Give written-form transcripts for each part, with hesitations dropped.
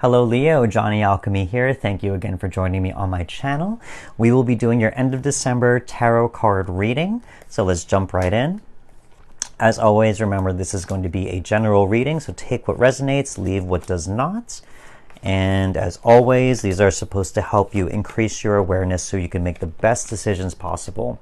Hello Leo, Johnny Alchemy here. Thank you again for joining me on my channel. We will be doing your end of December tarot card reading. So let's jump right in. As always, remember this is going to be a general reading, so take what resonates, leave what does not. And as always, these are supposed to help you increase your awareness so you can make the best decisions possible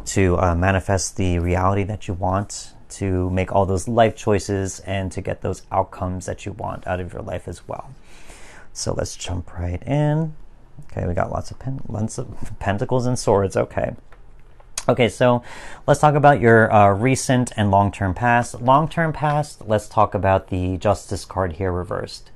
to manifest the reality that you want, to make all those life choices, and to get those outcomes that you want out of your life as well. So let's jump right in. Okay, we got lots of pentacles and swords. Okay, so let's talk about your recent and long-term past. Long-term past, let's talk about the Justice card here reversed.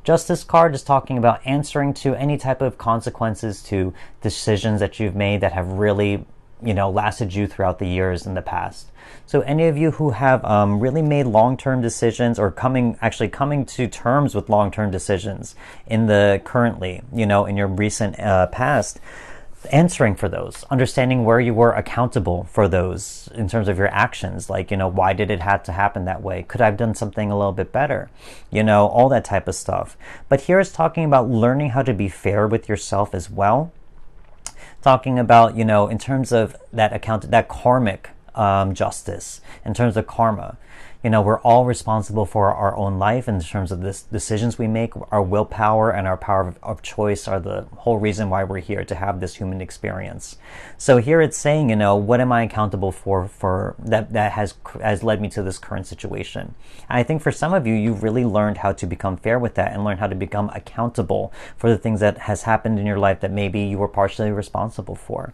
Justice card is talking about answering to any type of consequences to decisions that you've made that have really, lasted you throughout the years in the past. So any of you who have really made long-term decisions or coming to terms with long-term decisions in the currently, in your recent past, answering for those, understanding where you were accountable for those in terms of your actions, like, why did it have to happen that way? Could I have done something a little bit better? All that type of stuff. But here it's talking about learning how to be fair with yourself as well. Talking about, in terms of that karmic justice, in terms of karma. We're all responsible for our own life in terms of the decisions we make. Our willpower and our power of choice are the whole reason why we're here, to have this human experience. So here it's saying, what am I accountable for that has led me to this current situation? And I think for some of you, you've really learned how to become fair with that and learn how to become accountable for the things that has happened in your life that maybe you were partially responsible for.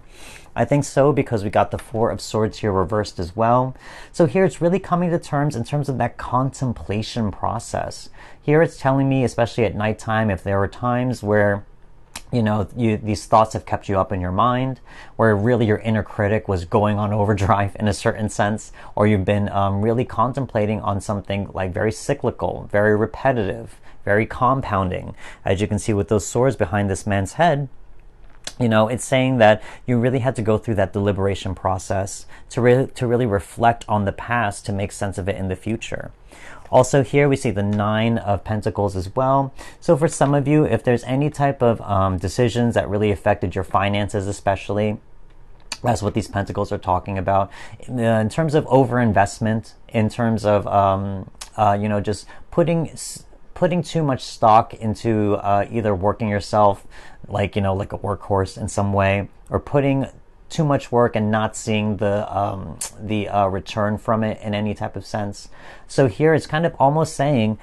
I think so, because we got the Four of Swords here reversed as well. So here it's really coming to terms in terms of that contemplation process. Here it's telling me, especially at nighttime, if there were times where these thoughts have kept you up in your mind, where really your inner critic was going on overdrive in a certain sense, or you've been really contemplating on something like very cyclical, very repetitive, very compounding. As you can see with those swords behind this man's head, it's saying that you really had to go through that deliberation process to really reflect on the past to make sense of it in the future. Also here we see the Nine of Pentacles as well. So for some of you, if there's any type of decisions that really affected your finances especially, that's what these pentacles are talking about. In terms of overinvestment, in terms of, just putting too much stock into either working yourself like a workhorse in some way, or putting too much work and not seeing the return from it in any type of sense. So here it's kind of almost saying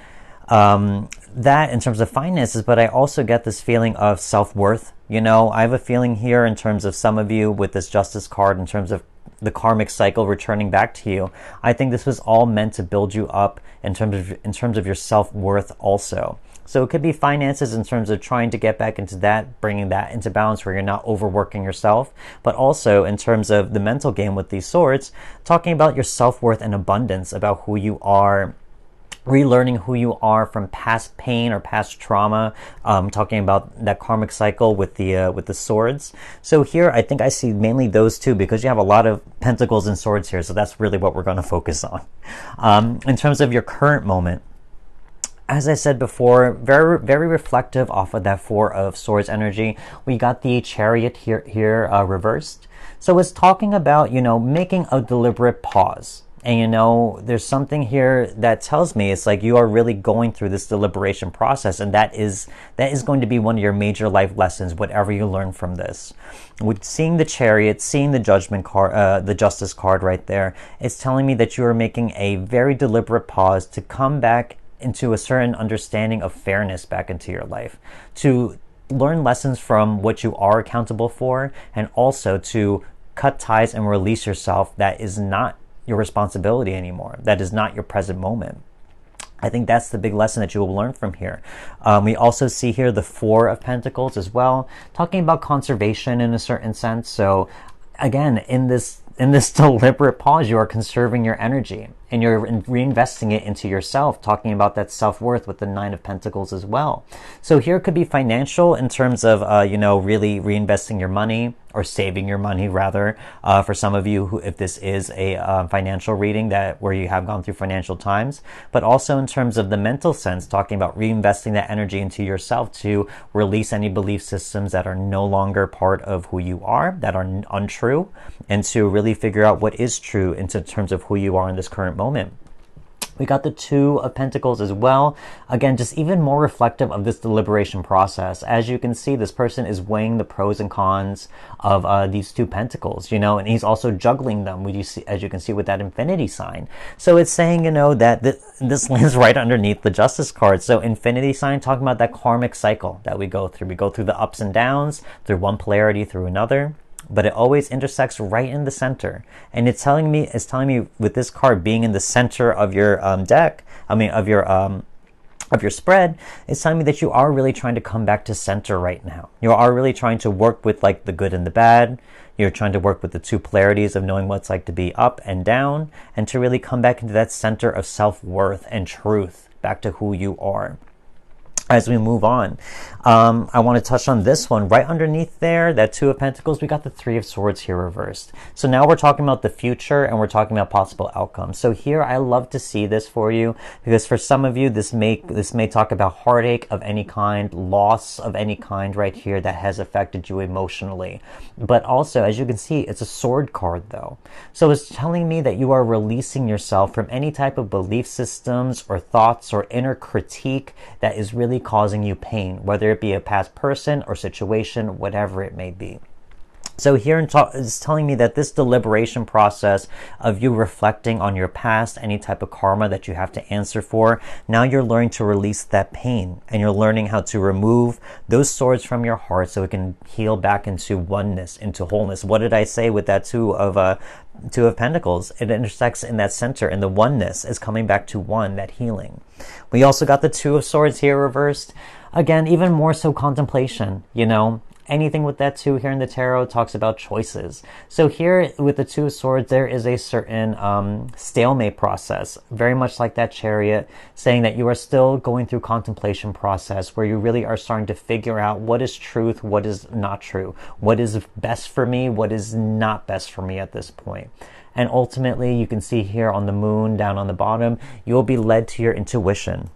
that in terms of finances, but I also get this feeling of self-worth. I have a feeling here in terms of some of you with this Justice card, in terms of the karmic cycle returning back to you. I think this was all meant to build you up in terms of your self-worth also. So it could be finances in terms of trying to get back into that, bringing that into balance where you're not overworking yourself, but also in terms of the mental game with these swords, talking about your self-worth and abundance, about who you are, relearning who you are from past pain or past trauma, talking about that karmic cycle with the swords. So here I think I see mainly those two, because you have a lot of pentacles and swords here, so that's really what we're going to focus on. In terms of your current moment, as I said before, very, very reflective off of that Four of Swords energy. We got the Chariot here reversed. So it's talking about, making a deliberate pause. And there's something here that tells me it's like you are really going through this deliberation process, and that is going to be one of your major life lessons, whatever you learn from this. With seeing the Chariot, seeing the Judgment card, the Justice card right there, it's telling me that you are making a very deliberate pause to come back into a certain understanding of fairness back into your life, to learn lessons from what you are accountable for, and also to cut ties and release yourself that is not your responsibility anymore, that is not your present moment. I think that's the big lesson that you will learn from here. We also see here the Four of Pentacles as well, talking about conservation in a certain sense. So again, in this deliberate pause, you are conserving your energy. and you're reinvesting it into yourself, talking about that self-worth with the Nine of Pentacles as well. So here it could be financial in terms of, really reinvesting your money, or saving your money rather, for some of you who, if this is a financial reading where you have gone through financial times, but also in terms of the mental sense, talking about reinvesting that energy into yourself to release any belief systems that are no longer part of who you are, that are untrue, and to really figure out what is true in terms of who you are in this current moment. We got the Two of Pentacles as well. Again, just even more reflective of this deliberation process. As you can see, this person is weighing the pros and cons of these two pentacles, and he's also juggling them, as you can see with that infinity sign. So it's saying, that this lands right underneath the Justice card. So infinity sign, talking about that karmic cycle that we go through. We go through the ups and downs, through one polarity, through another. But it always intersects right in the center. And it's telling me with this card being in the center of your deck, of your spread, it's telling me that you are really trying to come back to center right now. You are really trying to work with like the good and the bad. You're trying to work with the two polarities of knowing what it's like to be up and down, and to really come back into that center of self-worth and truth, back to who you are. As we move on, I want to touch on this one right underneath there, that Two of Pentacles. We got the Three of Swords here reversed. So now we're talking about the future, and we're talking about possible outcomes. So here, I love to see this for you, because for some of you, this may talk about heartache of any kind, loss of any kind right here that has affected you emotionally. But also, as you can see, it's a sword card though. So it's telling me that you are releasing yourself from any type of belief systems or thoughts or inner critique that is really causing you pain, whether it be a past person or situation, whatever it may be. So here it's telling me that this deliberation process of you reflecting on your past, any type of karma that you have to answer for, now you're learning to release that pain, and you're learning how to remove those swords from your heart so it can heal back into oneness, into wholeness. What did I say with that Two of Pentacles? It intersects in that center, and the oneness is coming back to one, that healing. We also got the Two of Swords here reversed. Again, even more so contemplation, Anything with that two here in the tarot talks about choices. So here with the Two of Swords, there is a certain stalemate process, very much like that Chariot, saying that you are still going through contemplation process where you really are starting to figure out what is truth, what is not true, what is best for me, what is not best for me at this point. And ultimately, you can see here on the moon down on the bottom, you will be led to your intuition.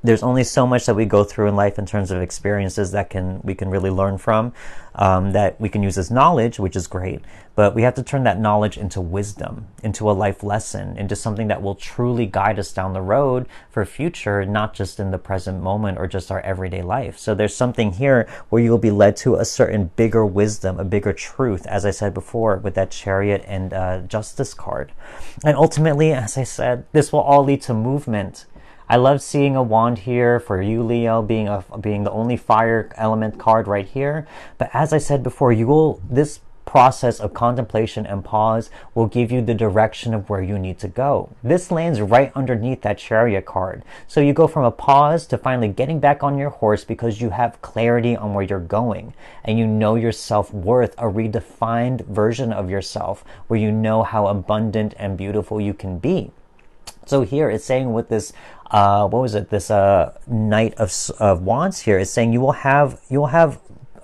There's only so much that we go through in life in terms of experiences that we can really learn from, that we can use as knowledge, which is great. But we have to turn that knowledge into wisdom, into a life lesson, into something that will truly guide us down the road for future, not just in the present moment or just our everyday life. So there's something here where you'll be led to a certain bigger wisdom, a bigger truth, as I said before, with that Chariot and Justice card. And ultimately, as I said, this will all lead to movement. I love seeing a wand here for you, Leo, being the only fire element card right here. But as I said before, this process of contemplation and pause will give you the direction of where you need to go. This lands right underneath that Chariot card. So you go from a pause to finally getting back on your horse because you have clarity on where you're going, and you know your self-worth, a redefined version of yourself where you know how abundant and beautiful you can be. So here it's saying with this, this Knight of Wands here, it's saying you will have,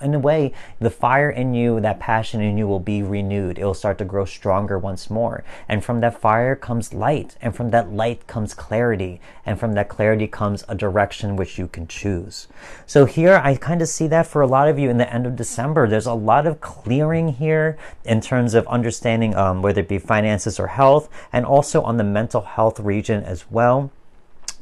in a way, the fire in you, that passion in you will be renewed. It will start to grow stronger once more. And from that fire comes light. And from that light comes clarity. And from that clarity comes a direction which you can choose. So here, I kind of see that for a lot of you in the end of December. There's a lot of clearing here in terms of understanding whether it be finances or health, and also on the mental health region as well,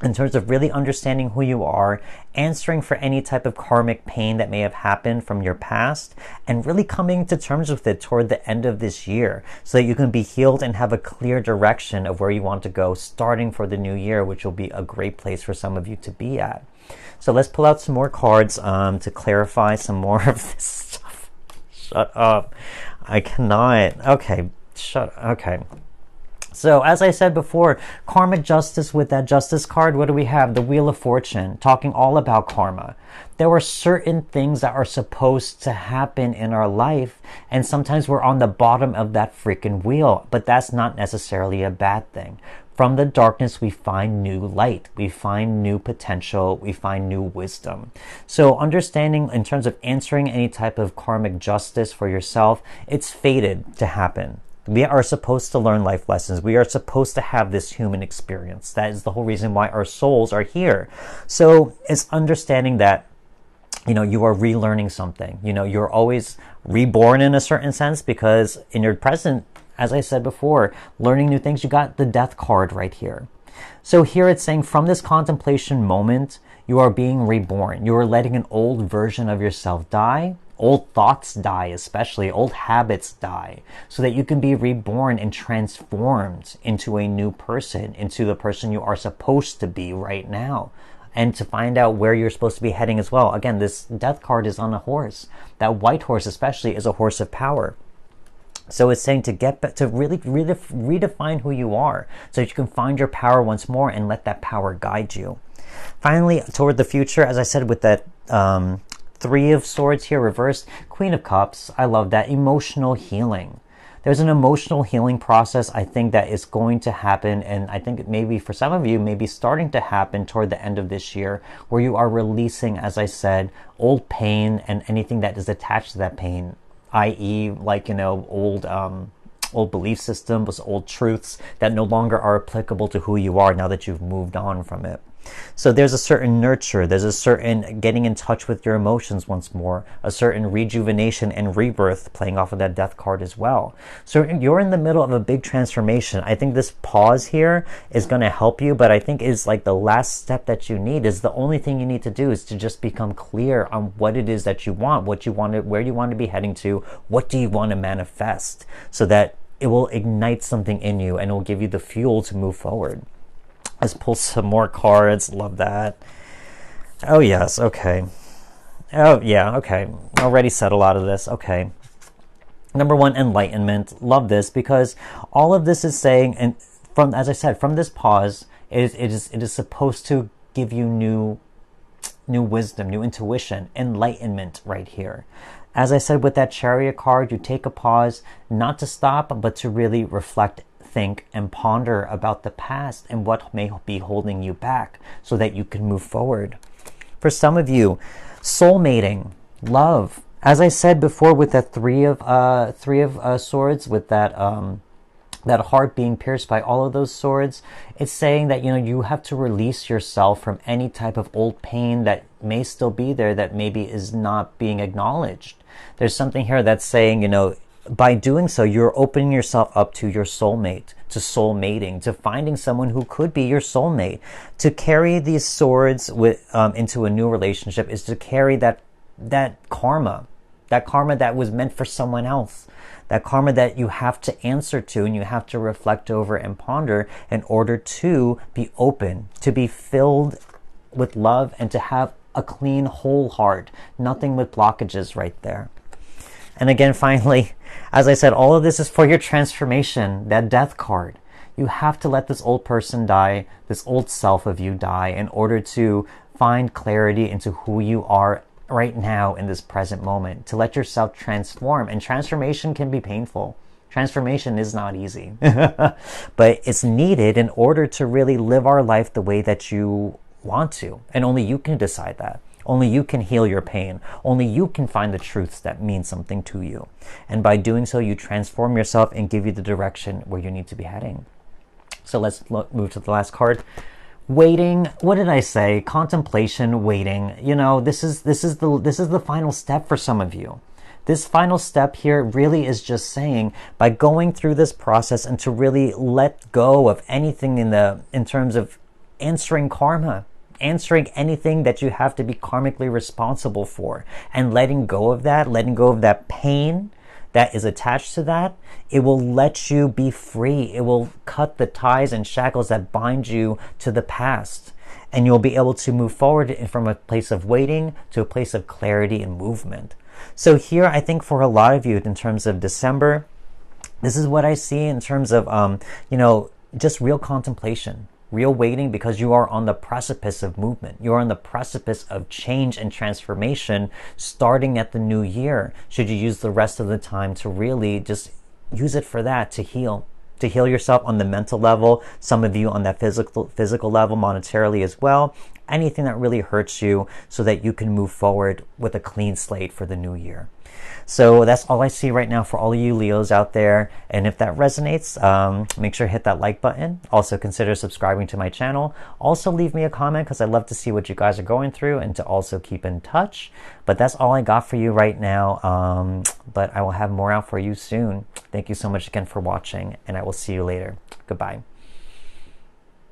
in terms of really understanding who you are, answering for any type of karmic pain that may have happened from your past, and really coming to terms with it toward the end of this year so that you can be healed and have a clear direction of where you want to go starting for the new year, which will be a great place for some of you to be at. So let's pull out some more cards to clarify some more of this stuff. Shut up. I cannot. Okay. Okay. So as I said before, karmic justice, with that justice card, what do we have? The Wheel of Fortune, talking all about karma. There are certain things that are supposed to happen in our life, and sometimes we're on the bottom of that freaking wheel, but that's not necessarily a bad thing. From the darkness, we find new light. We find new potential. We find new wisdom. So understanding in terms of answering any type of karmic justice for yourself, it's fated to happen. We are supposed to learn life lessons. We are supposed to have this human experience. That is the whole reason why our souls are here. So it's understanding that, you are relearning something. You're always reborn in a certain sense, because in your present, as I said before, learning new things, you got the death card right here. So here it's saying, from this contemplation moment, you are being reborn. You are letting an old version of yourself die. Old thoughts die, especially old habits die, so that you can be reborn and transformed into a new person, into the person you are supposed to be right now, and to find out where you're supposed to be heading as well. Again, this death card is on a horse. That white horse especially is a horse of power. So it's saying to get back, to really redefine who you are, so that you can find your power once more and let that power guide you. Finally, toward the future, as I said, with that Three of Swords here reversed, Queen of Cups, I love that. Emotional healing. There's an emotional healing process, I think, that is going to happen, and I think maybe for some of you, maybe starting to happen toward the end of this year, where you are releasing, as I said, old pain and anything that is attached to that pain, i.e. old belief systems, old truths that no longer are applicable to who you are now that you've moved on from it. So there's a certain nurture, there's a certain getting in touch with your emotions once more, a certain rejuvenation and rebirth, playing off of that death card as well. So you're in the middle of a big transformation. I think this pause here is going to help you, but I think is like the last step that you need. Is the only thing you need to do is to just become clear on what it is that you want, what you want, where you want to be heading to, what do you want to manifest, so that it will ignite something in you and it will give you the fuel to move forward. Let's pull some more cards. Love that. Oh, yes. Okay. Oh, yeah. Okay. Already said a lot of this. Okay. Number one, enlightenment. Love this, because all of this is saying, and from, as I said, from this pause, it is supposed to give you new wisdom, new intuition, enlightenment right here. As I said with that Chariot card, you take a pause, not to stop, but to really reflect, think, and ponder about the past and what may be holding you back, so that you can move forward. For some of you, soulmating, love. As I said before with that three of swords, with that heart being pierced by all of those swords, it's saying that you have to release yourself from any type of old pain that may still be there, that maybe is not being acknowledged. There's something here that's saying, by doing so, you're opening yourself up to your soulmate, to soulmating, to finding someone who could be your soulmate. To carry these swords into a new relationship is to carry that karma that was meant for someone else, that karma that you have to answer to and you have to reflect over and ponder in order to be open, to be filled with love, and to have a clean, whole heart, nothing with blockages right there. And again, finally, as I said, all of this is for your transformation, that death card. You have to let this old person die, this old self of you die, in order to find clarity into who you are right now in this present moment, to let yourself transform. And transformation can be painful. Transformation is not easy, but it's needed in order to really live our life the way that you want to. And only you can decide that. Only you can heal your pain. Only you can find the truths that mean something to you. And by doing so, you transform yourself and give you the direction where you need to be heading. So let's move to the last card. Waiting. What did I say? Contemplation, waiting. This is the final step for some of you. This final step here really is just saying, by going through this process and to really let go of anything in terms of answering karma, answering anything that you have to be karmically responsible for, and letting go of that pain that is attached to that, it will let you be free. It will cut the ties and shackles that bind you to the past. And you'll be able to move forward from a place of waiting to a place of clarity and movement. So here, I think for a lot of you, in terms of December, This is what I see in terms of, you know, just real contemplation, real waiting, because you are on the precipice of movement. You are on the precipice of change and transformation starting at the new year. Should you use the rest of the time to really just use it for that, to heal yourself on the mental level, some of you on that physical level, monetarily as well. Anything that really hurts you so that you can move forward with a clean slate for the new year. So that's all I see right now for all of you Leos out there. And if that resonates, make sure to hit that like button. Also consider subscribing to my channel. Also leave me a comment, because I love to see what you guys are going through and to also keep in touch. But that's all I got for you right now. But I will have more out for you soon. Thank you so much again for watching, and I will see you later. Goodbye.